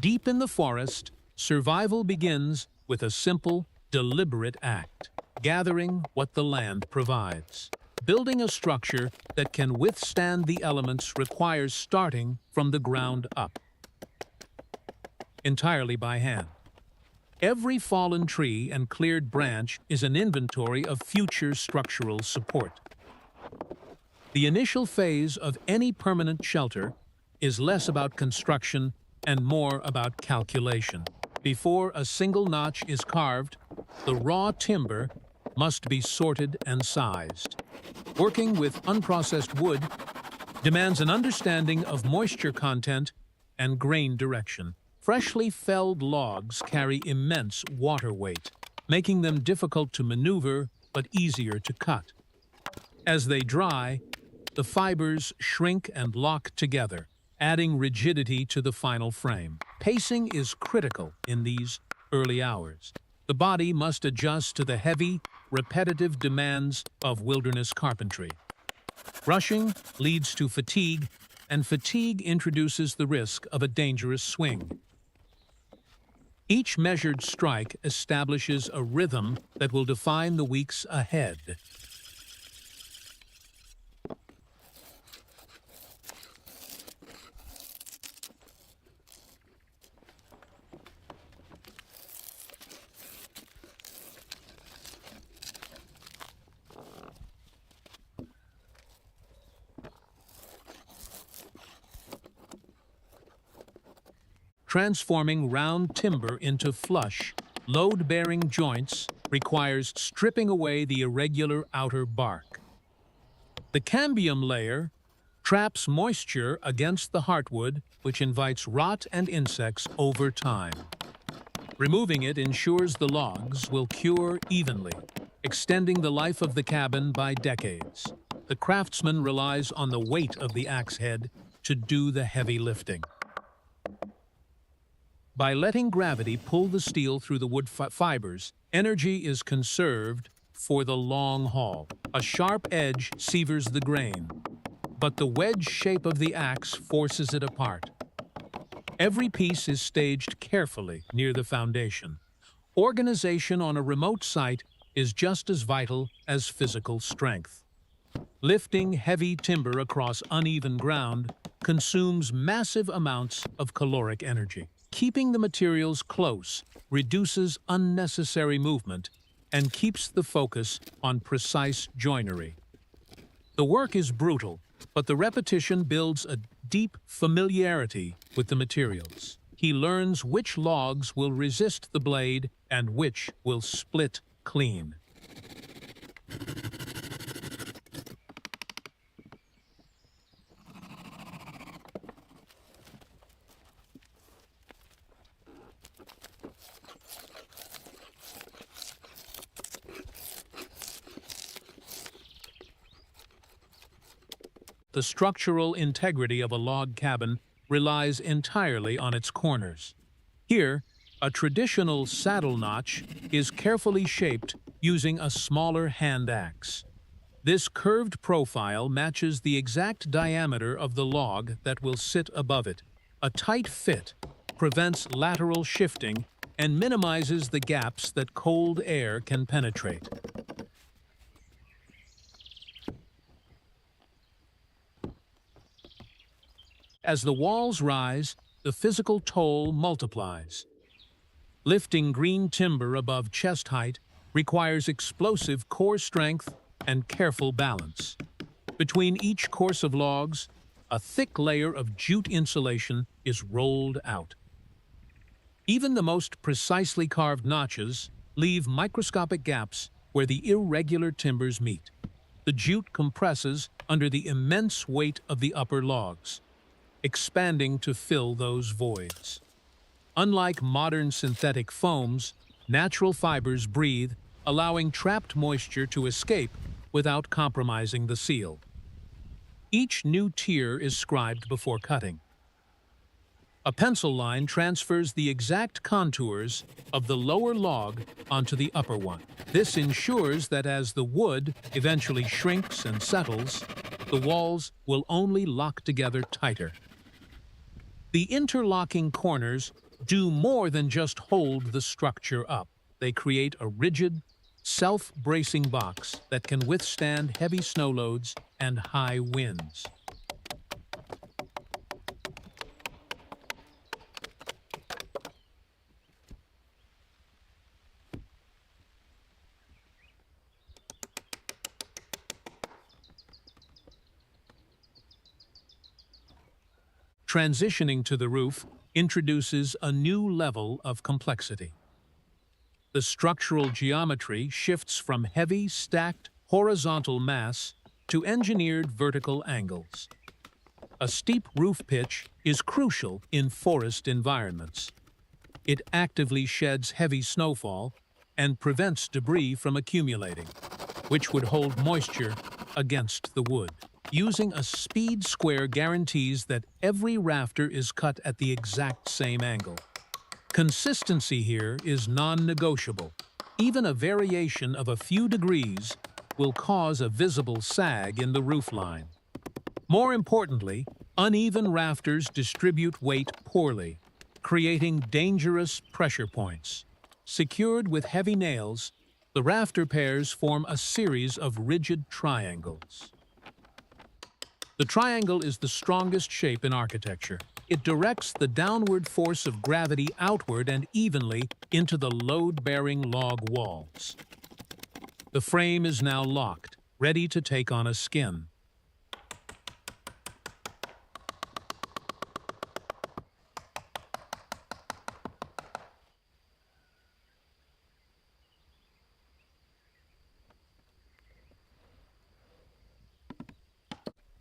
Deep in the forest, survival begins with a simple, deliberate act: gathering what the land provides. Building a structure that can withstand the elements requires starting from the ground up, entirely by hand. Every fallen tree and cleared branch is an inventory of future structural support. The initial phase of any permanent shelter is less about construction and more about calculation. Before a single notch is carved, the raw timber must be sorted and sized. Working with unprocessed wood demands an understanding of moisture content and grain direction. Freshly felled logs carry immense water weight, making them difficult to maneuver but easier to cut. As they dry, the fibers shrink and lock together, adding rigidity to the final frame. Pacing is critical in these early hours. The body must adjust to the heavy, repetitive demands of wilderness carpentry. Rushing leads to fatigue, and fatigue introduces the risk of a dangerous swing. Each measured strike establishes a rhythm that will define the weeks ahead. Transforming round timber into flush, load-bearing joints requires stripping away the irregular outer bark. The cambium layer traps moisture against the heartwood, which invites rot and insects over time. Removing it ensures the logs will cure evenly, extending the life of the cabin by decades. The craftsman relies on the weight of the axe head to do the heavy lifting. By letting gravity pull the steel through the wood fibers, energy is conserved for the long haul. A sharp edge severs the grain, but the wedge shape of the axe forces it apart. Every piece is staged carefully near the foundation. Organization on a remote site is just as vital as physical strength. Lifting heavy timber across uneven ground consumes massive amounts of caloric energy. Keeping the materials close reduces unnecessary movement and keeps the focus on precise joinery. The work is brutal, but the repetition builds a deep familiarity with the materials. He learns which logs will resist the blade and which will split clean. The structural integrity of a log cabin relies entirely on its corners. Here, a traditional saddle notch is carefully shaped using a smaller hand axe. This curved profile matches the exact diameter of the log that will sit above it. A tight fit prevents lateral shifting and minimizes the gaps that cold air can penetrate. As the walls rise, the physical toll multiplies. Lifting green timber above chest height requires explosive core strength and careful balance. Between each course of logs, a thick layer of jute insulation is rolled out. Even the most precisely carved notches leave microscopic gaps where the irregular timbers meet. The jute compresses under the immense weight of the upper logs, expanding to fill those voids. Unlike modern synthetic foams, natural fibers breathe, allowing trapped moisture to escape without compromising the seal. Each new tier is scribed before cutting. A pencil line transfers the exact contours of the lower log onto the upper one. This ensures that as the wood eventually shrinks and settles, the walls will only lock together tighter. The interlocking corners do more than just hold the structure up. They create a rigid, self-bracing box that can withstand heavy snow loads and high winds. Transitioning to the roof introduces a new level of complexity. The structural geometry shifts from heavy, stacked, horizontal mass to engineered vertical angles. A steep roof pitch is crucial in forest environments. It actively sheds heavy snowfall and prevents debris from accumulating, which would hold moisture against the wood. Using a speed square guarantees that every rafter is cut at the exact same angle. Consistency here is non-negotiable. Even a variation of a few degrees will cause a visible sag in the roofline. More importantly, uneven rafters distribute weight poorly, creating dangerous pressure points. Secured with heavy nails, the rafter pairs form a series of rigid triangles. The triangle is the strongest shape in architecture. It directs the downward force of gravity outward and evenly into the load-bearing log walls. The frame is now locked, ready to take on a skin.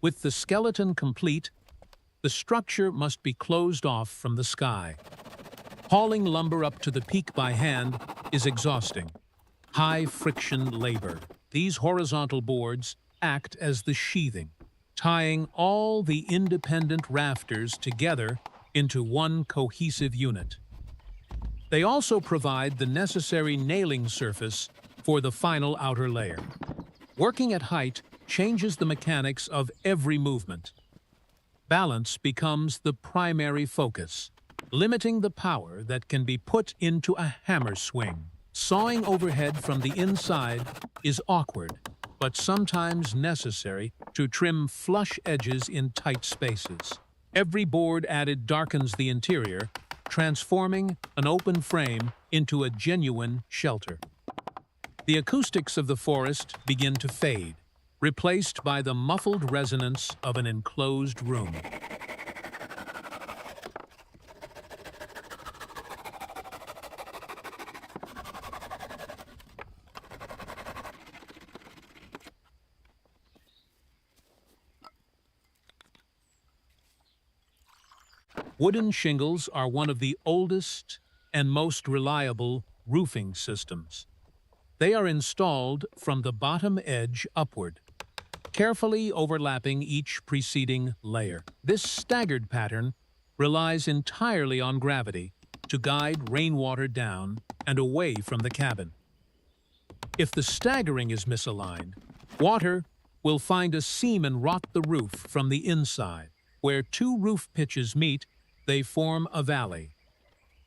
With the skeleton complete, the structure must be closed off from the sky. Hauling lumber up to the peak by hand is exhausting. High-friction labor. These horizontal boards act as the sheathing, tying all the independent rafters together into one cohesive unit. They also provide the necessary nailing surface for the final outer layer. Working at height changes the mechanics of every movement. Balance becomes the primary focus, limiting the power that can be put into a hammer swing. Sawing overhead from the inside is awkward, but sometimes necessary to trim flush edges in tight spaces. Every board added darkens the interior, transforming an open frame into a genuine shelter. The acoustics of the forest begin to fade, replaced by the muffled resonance of an enclosed room. Wooden shingles are one of the oldest and most reliable roofing systems. They are installed from the bottom edge upward, carefully overlapping each preceding layer. This staggered pattern relies entirely on gravity to guide rainwater down and away from the cabin. If the staggering is misaligned, water will find a seam and rot the roof from the inside. Where two roof pitches meet, they form a valley.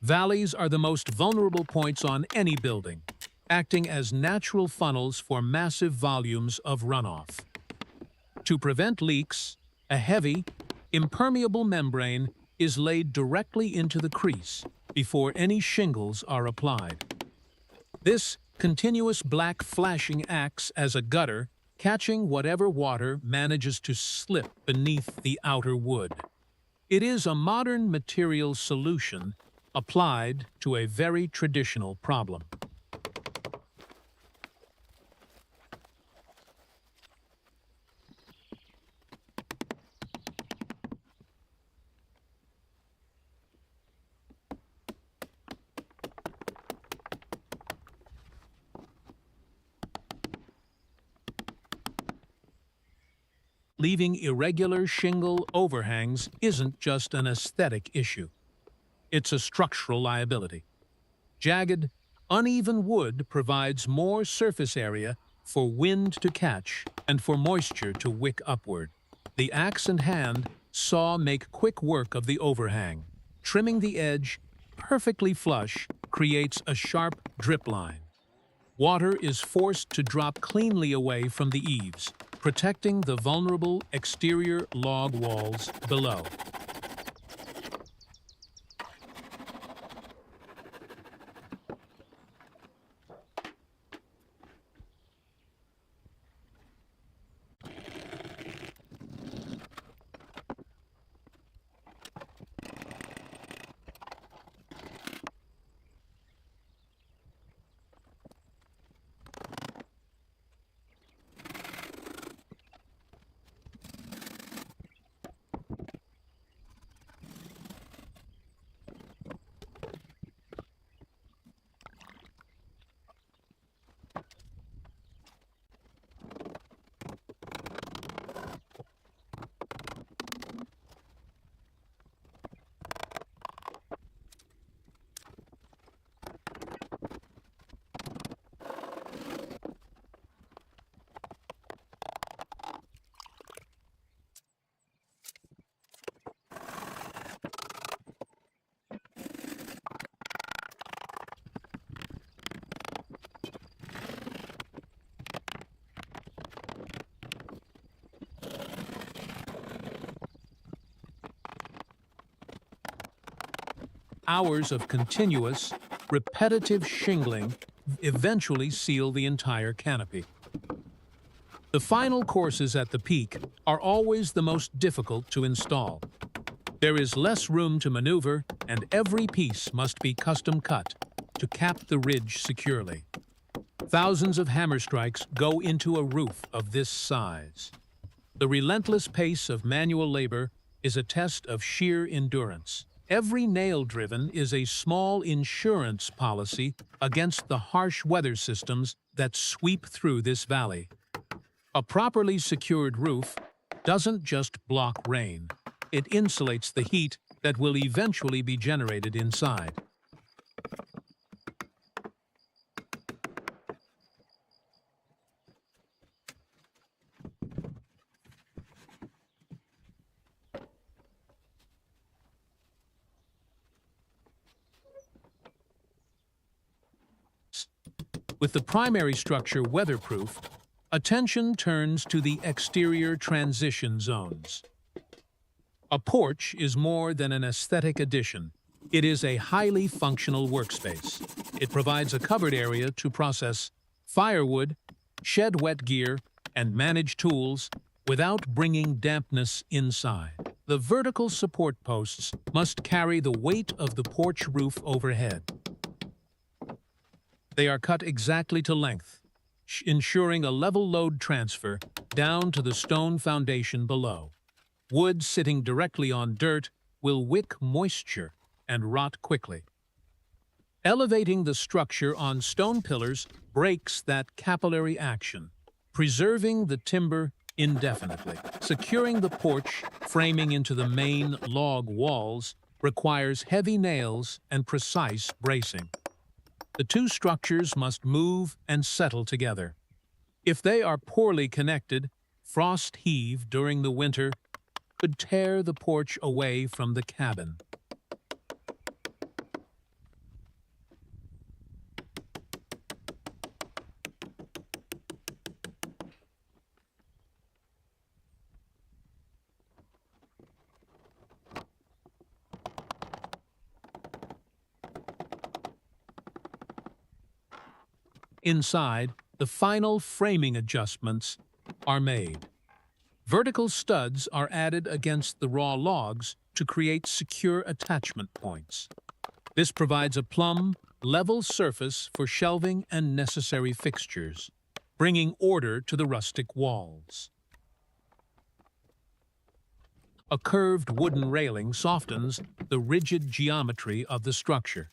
Valleys are the most vulnerable points on any building, acting as natural funnels for massive volumes of runoff. To prevent leaks, a heavy, impermeable membrane is laid directly into the crease before any shingles are applied. This continuous black flashing acts as a gutter, catching whatever water manages to slip beneath the outer wood. It is a modern material solution applied to a very traditional problem. Leaving irregular shingle overhangs isn't just an aesthetic issue. It's a structural liability. Jagged, uneven wood provides more surface area for wind to catch and for moisture to wick upward. The axe and hand saw make quick work of the overhang, trimming the edge perfectly flush, creates a sharp drip line. Water is forced to drop cleanly away from the eaves, protecting the vulnerable exterior log walls below. Hours of continuous, repetitive shingling eventually seal the entire canopy. The final courses at the peak are always the most difficult to install. There is less room to maneuver, and every piece must be custom cut to cap the ridge securely. Thousands of hammer strikes go into a roof of this size. The relentless pace of manual labor is a test of sheer endurance. Every nail driven is a small insurance policy against the harsh weather systems that sweep through this valley. A properly secured roof doesn't just block rain, it insulates the heat that will eventually be generated inside. With the primary structure weatherproof, attention turns to the exterior transition zones. A porch is more than an aesthetic addition. It is a highly functional workspace. It provides a covered area to process firewood, shed wet gear, and manage tools without bringing dampness inside. The vertical support posts must carry the weight of the porch roof overhead. They are cut exactly to length, ensuring a level load transfer down to the stone foundation below. Wood sitting directly on dirt will wick moisture and rot quickly. Elevating the structure on stone pillars breaks that capillary action, preserving the timber indefinitely. Securing the porch framing into the main log walls requires heavy nails and precise bracing. The two structures must move and settle together. If they are poorly connected, frost heave during the winter could tear the porch away from the cabin. Inside, the final framing adjustments are made. Vertical studs are added against the raw logs to create secure attachment points. This provides a plumb, level surface for shelving and necessary fixtures, bringing order to the rustic walls. A curved wooden railing softens the rigid geometry of the structure.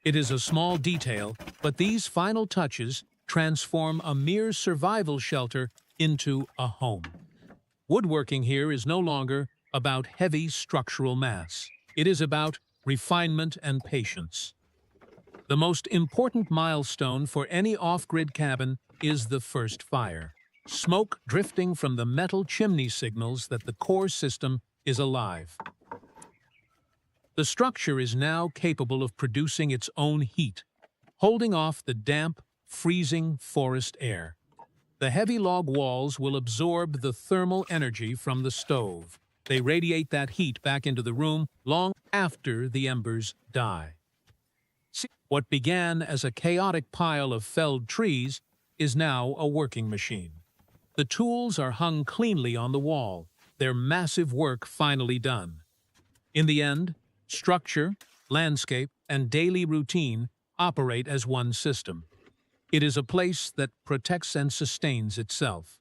It is a small detail, but these final touches transform a mere survival shelter into a home. Woodworking here is no longer about heavy structural mass. It is about refinement and patience. The most important milestone for any off-grid cabin is the first fire. Smoke drifting from the metal chimney signals that the core system is alive. The structure is now capable of producing its own heat, holding off the damp, freezing forest air. The heavy log walls will absorb the thermal energy from the stove. They radiate that heat back into the room long after the embers die. What began as a chaotic pile of felled trees is now a working machine. The tools are hung cleanly on the wall, their massive work finally done. In the end, structure, landscape, and daily routine operate as one system. It is a place that protects and sustains itself.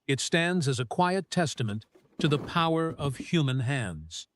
It stands as a quiet testament to the power of human hands.